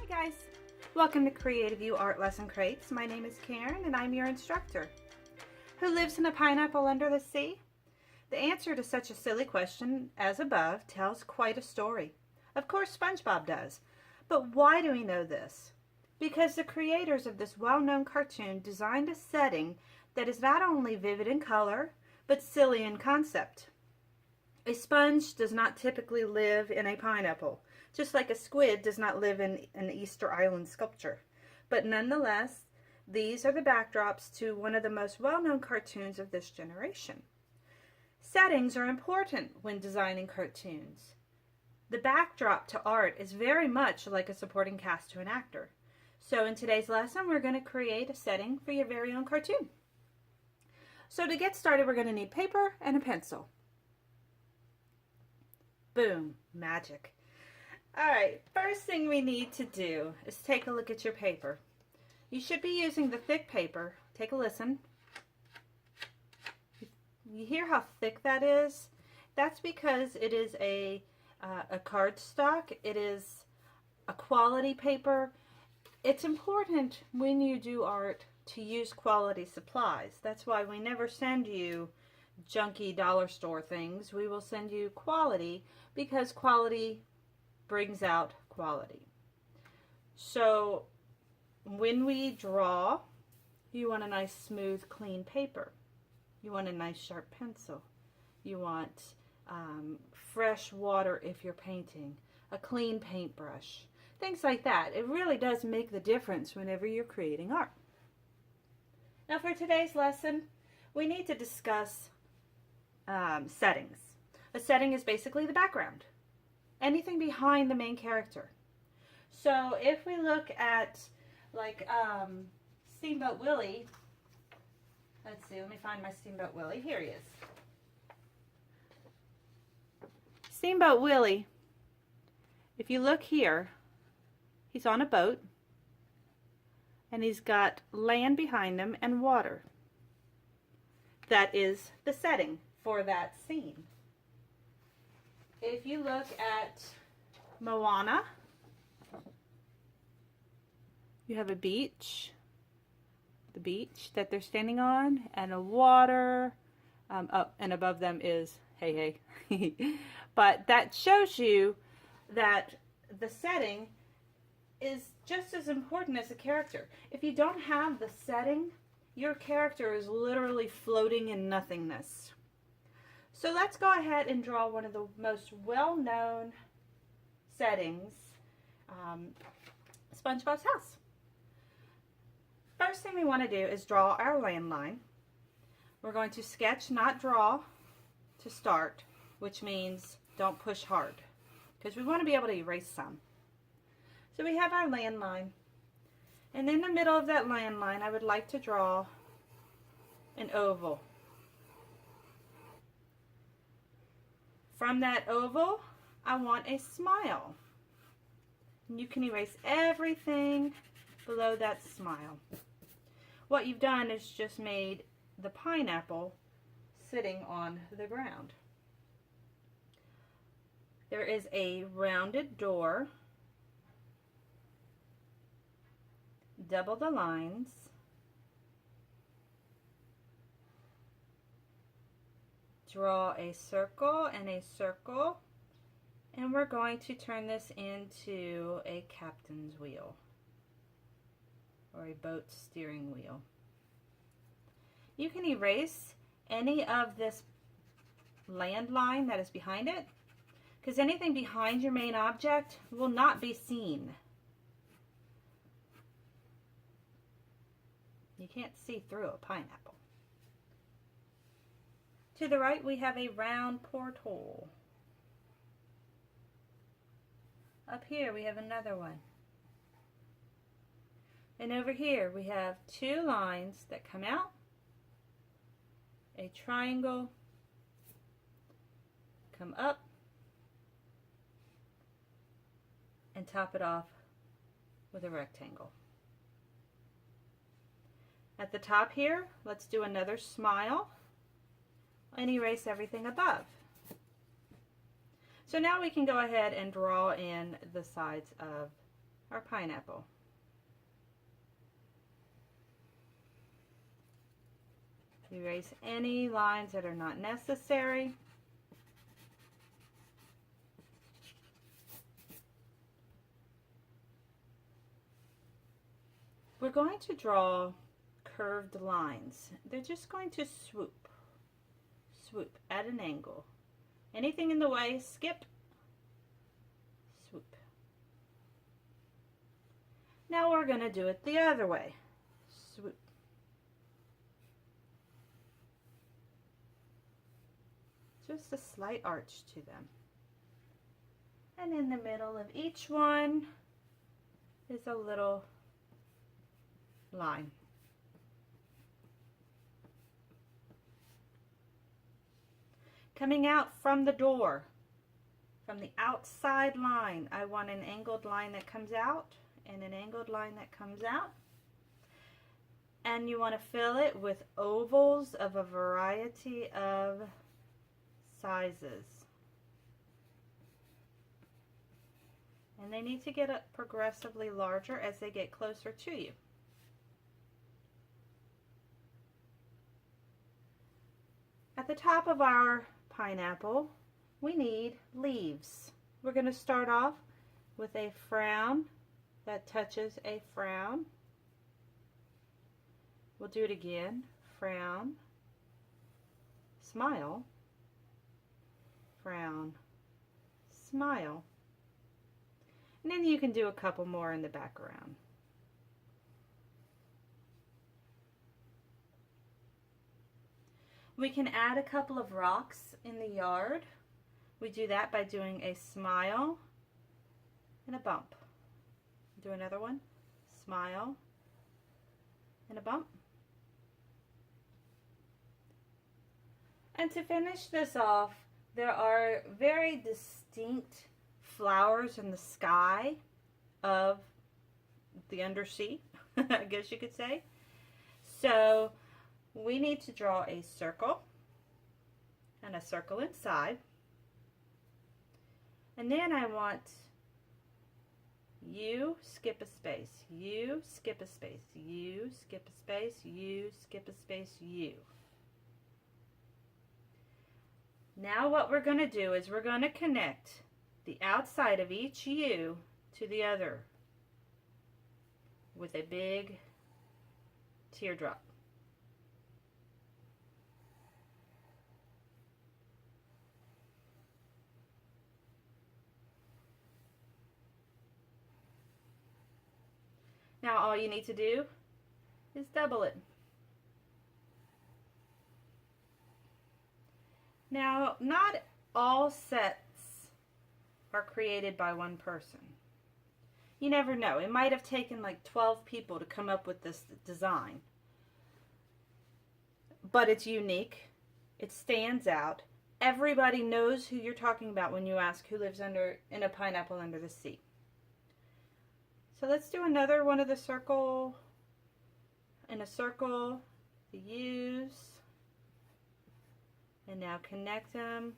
Guys, welcome to Creative You Art Lesson Crates. My name is Karen and I'm your instructor. Who lives in a pineapple under the sea? The answer to such a silly question as above tells quite a story. Of course SpongeBob does. But why do we know this? Because the creators of this well-known cartoon designed a setting that is not only vivid in color, but silly in concept. A sponge does not typically live in a pineapple, just like a squid does not live in an Easter Island sculpture. But nonetheless, these are the backdrops to one of the most well-known cartoons of this generation. Settings are important when designing cartoons. The backdrop to art is very much like a supporting cast to an actor. So in today's lesson, we're going to create a setting for your very own cartoon. So to get started, we're going to need paper and a pencil. Boom, magic. All right, first thing we need to do is take a look at your paper. You should be using the thick paper. Take a listen. You hear how thick that is? That's because it is a cardstock. It is a quality paper. It's important when you do art to use quality supplies. That's why we never send you junky dollar store things. We will send you quality because quality brings out quality. So when we draw, you want a nice smooth clean paper. You want a nice sharp pencil. You want fresh water if you're painting, a clean paintbrush, things like that. It really does make the difference whenever you're creating art. Now for today's lesson, we need to discuss settings. A setting is basically the background, anything behind the main character. So if we look at like Steamboat Willie, let's see, let me find my Steamboat Willie. Here he is. Steamboat Willie, if you look here, he's on a boat and he's got land behind him and water. That is the setting for that scene. If you look at Moana, you have a beach, the beach that they're standing on, and a water, and above them is hey. But that shows you that the setting is just as important as the character. If you don't have the setting, your character is literally floating in nothingness. So let's go ahead and draw one of the most well-known settings, SpongeBob's house. First thing we want to do is draw our landline. We're going to sketch, not draw, to start, which means don't push hard, because we want to be able to erase some. So we have our landline, and in the middle of that landline, I would like to draw an oval. From that oval, I want a smile. And you can erase everything below that smile. What you've done is just made the pineapple sitting on the ground. There is a rounded door. Double the lines. Draw a circle and a circle, and we're going to turn this into a captain's wheel or a boat steering wheel. You can erase any of this landline that is behind it, because anything behind your main object will not be seen. You can't see through a pineapple. To the right, we have a round porthole. Up here, we have another one. And over here, we have two lines that come out, a triangle, come up, and top it off with a rectangle. At the top here, let's do another smile and erase everything above. So now we can go ahead and draw in the sides of our pineapple. Erase any lines that are not necessary. We're going to draw curved lines. They're just going to swoop, swoop at an angle. Anything in the way, skip, swoop. Now we're going to do it the other way. Swoop. Just a slight arch to them. And in the middle of each one is a little line. Coming out from the door, from the outside line, I want an angled line that comes out and an angled line that comes out. And you want to fill it with ovals of a variety of sizes. And they need to get up progressively larger as they get closer to you. At the top of our pineapple, we need leaves. We're going to start off with a frown that touches a frown. We'll do it again. Frown, smile, frown, smile. And then you can do a couple more in the background. We can add a couple of rocks in the yard. We do that by doing a smile and a bump. Do another one. Smile and a bump. And to finish this off, there are very distinct flowers in the sky of the undersea, I guess you could say. So we need to draw a circle and a circle inside. And then I want you skip a space, you skip a space, you skip a space, you skip a space, you. Now what we're going to do is we're going to connect the outside of each U to the other with a big teardrop. Now all you need to do is double it. Now, not all sets are created by one person. You never know. It might have taken like 12 people to come up with this design. But it's unique. It stands out. Everybody knows who you're talking about when you ask who lives in a pineapple under the sea. So let's do another one of the circle, in a circle, the U's. And now connect them.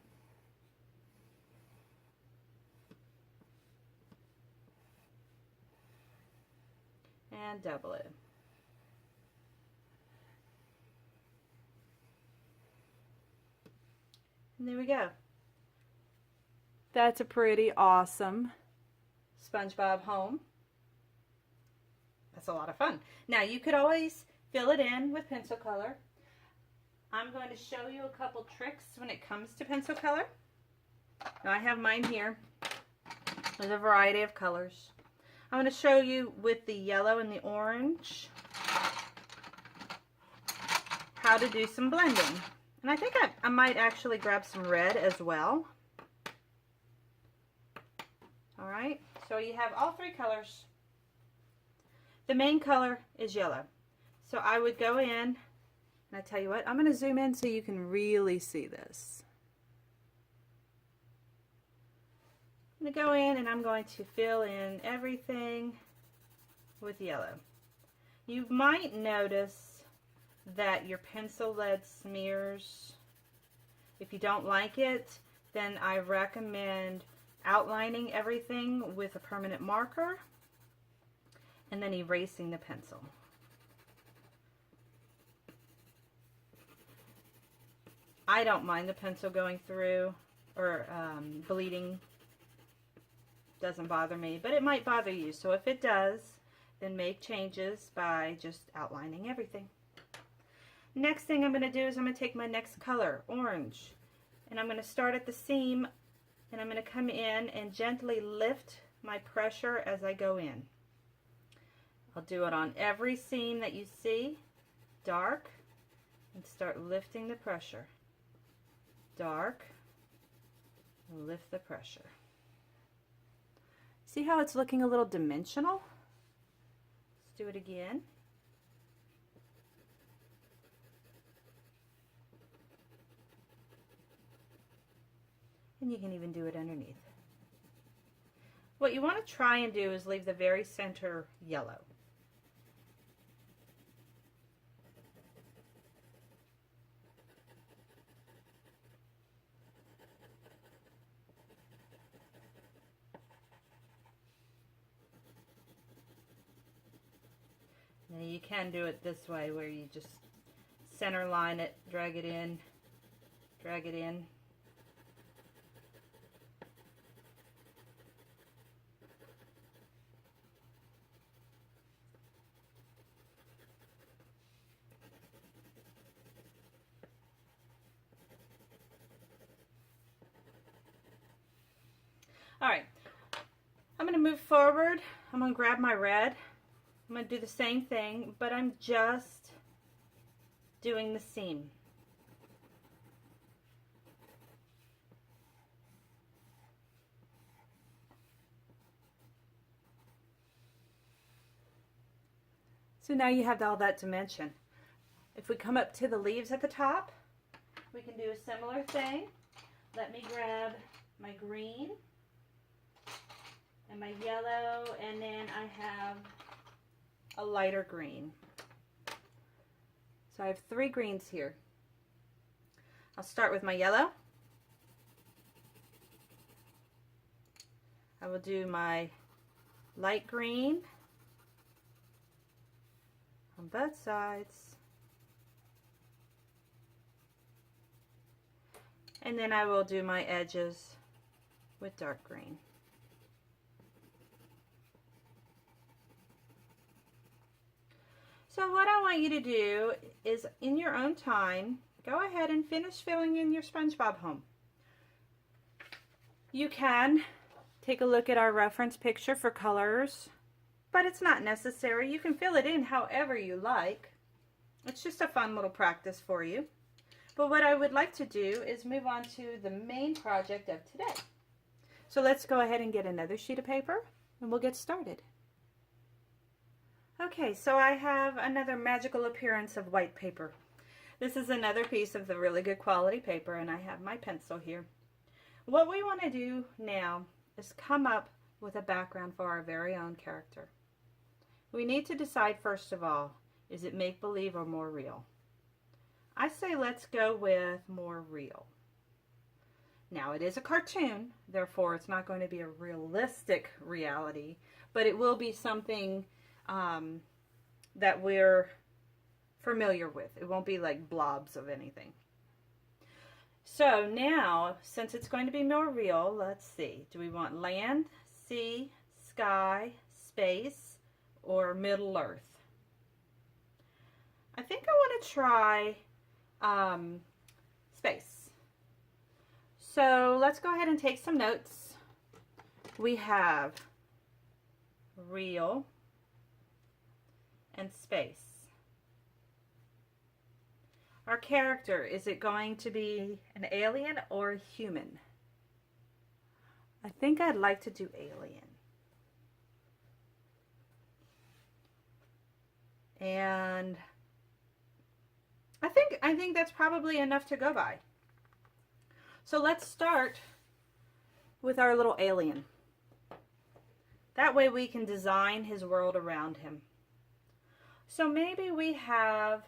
And double it. And there we go. That's a pretty awesome SpongeBob home. That's a lot of fun. Now you could always fill it in with pencil color. I'm going to show you a couple tricks when it comes to pencil color. Now I have mine here. There's a variety of colors. I'm going to show you with the yellow and the orange how to do some blending. And I think I might actually grab some red as well. Alright, so you have all three colors. The main color is yellow. So I would go in. And I tell you what, I'm going to zoom in so you can really see this. I'm going to go in and I'm going to fill in everything with yellow. You might notice that your pencil lead smears. If you don't like it, then I recommend outlining everything with a permanent marker. and then erasing the pencil. I don't mind the pencil going through or bleeding. Doesn't bother me, but it might bother you. So if it does, then make changes by just outlining everything. Next thing I'm going to do is I'm going to take my next color, orange, and I'm going to start at the seam, and I'm going to come in and gently lift my pressure as I go in. I'll do it on every seam that you see, dark, and start lifting the pressure. Dark, lift the pressure. See how it's looking a little dimensional? Let's do it again. And you can even do it underneath. What you want to try and do is leave the very center yellow. Now you can do it this way where you just center line it, drag it in, drag it in. All right, I'm going to move forward. I'm going to grab my red. I'm going to do the same thing, but I'm just doing the seam. So now you have all that dimension. If we come up to the leaves at the top, we can do a similar thing. Let me grab my green and my yellow, and then I have a lighter green. So I have 3 greens here. I'll start with my yellow. I will do my light green on both sides. And then I will do my edges with dark green. So what I want you to do is, in your own time, go ahead and finish filling in your SpongeBob home. You can take a look at our reference picture for colors, but it's not necessary. You can fill it in however you like. It's just a fun little practice for you. But what I would like to do is move on to the main project of today. So let's go ahead and get another sheet of paper and we'll get started. Okay, so I have another magical appearance of white paper. This is another piece of the really good quality paper, and I have my pencil here. What we want to do now is come up with a background for our very own character. We need to decide, first of all, is it make-believe or more real? I say let's go with more real. Now, it is a cartoon, therefore it's not going to be a realistic reality, but it will be something that we're familiar with. It won't be like blobs of anything. So now, since it's going to be more real, let's see. Do we want land, sea, sky, space, or Middle Earth? I think I want to try space. So let's go ahead and take some notes. We have real and space. Our character, is it going to be an alien or a human? I think I'd like to do alien. And I think that's probably enough to go by. So let's start with our little alien. That way we can design his world around him. So maybe we have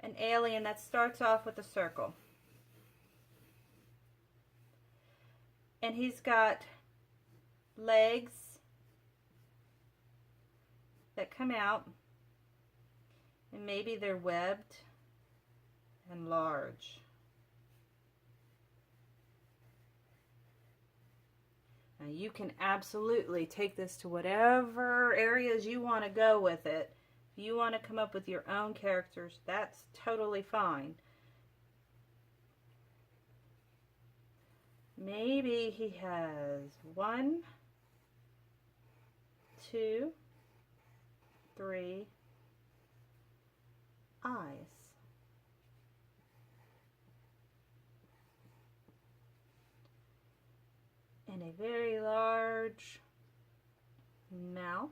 an alien that starts off with a circle. And he's got legs that come out, and maybe they're webbed and large. Now you can absolutely take this to whatever areas you want to go with it. If you want to come up with your own characters, that's totally fine. Maybe he has 1, 2, 3 eyes. And a very large mouth.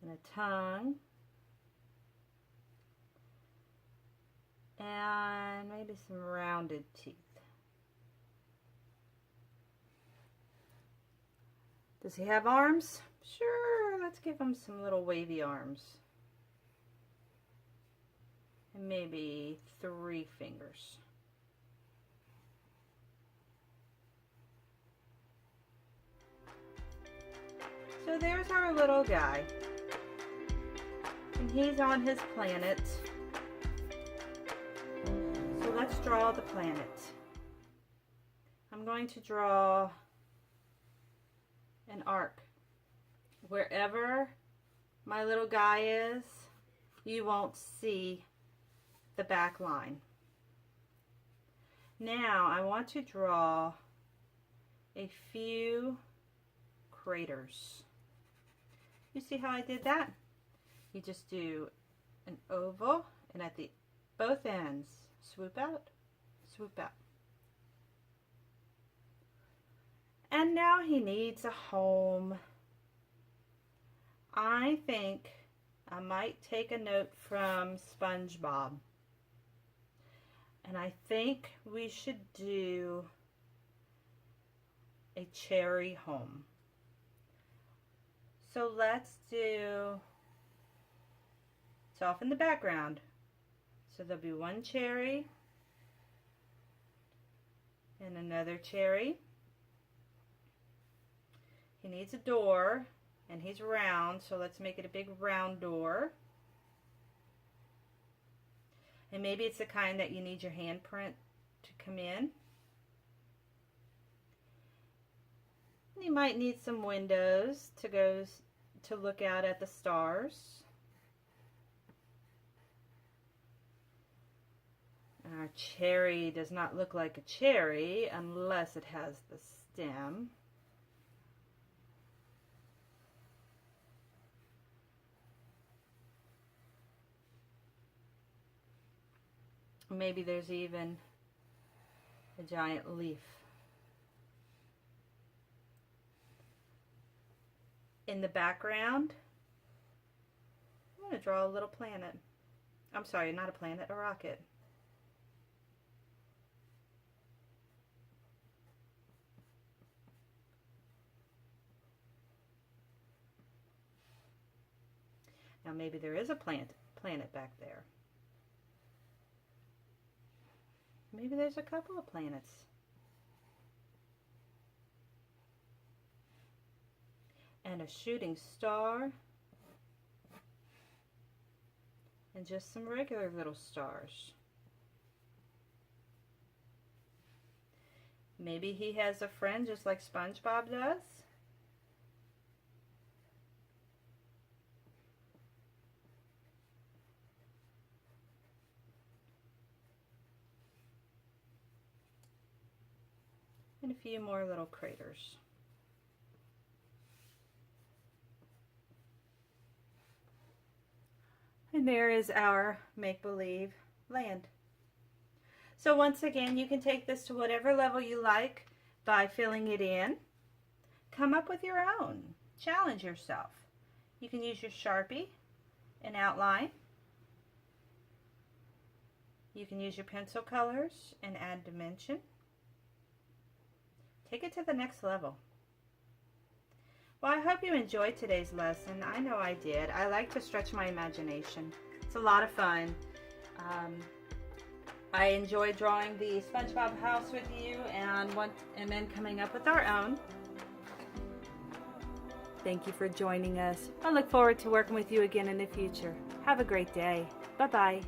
And a tongue. And maybe some rounded teeth. Does he have arms? Sure, let's give him some little wavy arms. And maybe 3 fingers. So there's our little guy. And he's on his planet. So let's draw the planet. I'm going to draw an arc. Wherever my little guy is, you won't see the back line. Now I want to draw a few craters. You see how I did that? You just do an oval, and at the both ends, swoop out, swoop out. And now he needs a home. I think I might take a note from SpongeBob. And I think we should do a cherry home. So let's do, it's off in the background. So there'll be 1 cherry and another cherry. He needs a door, and he's round, so let's make it a big round door. And maybe it's the kind that you need your handprint to come in. And you might need some windows to look out at the stars. Our cherry does not look like a cherry unless it has the stem. Maybe there's even a giant leaf. In the background, I'm going to draw a little planet. I'm sorry, not a planet, a rocket. Now maybe there is a planet back there. Maybe there's a couple of planets. And a shooting star. And just some regular little stars. Maybe he has a friend just like SpongeBob does. And a few more little craters. And there is our make-believe land. So once again, you can take this to whatever level you like by filling it in. Come up with your own. Challenge yourself. You can use your Sharpie and outline. You can use your pencil colors and add dimension. Take it to the next level. Well, I hope you enjoyed today's lesson. I know I did. I like to stretch my imagination. It's a lot of fun. I enjoy drawing the SpongeBob house with you and then coming up with our own. Thank you for joining us. I look forward to working with you again in the future. Have a great day. Bye-bye.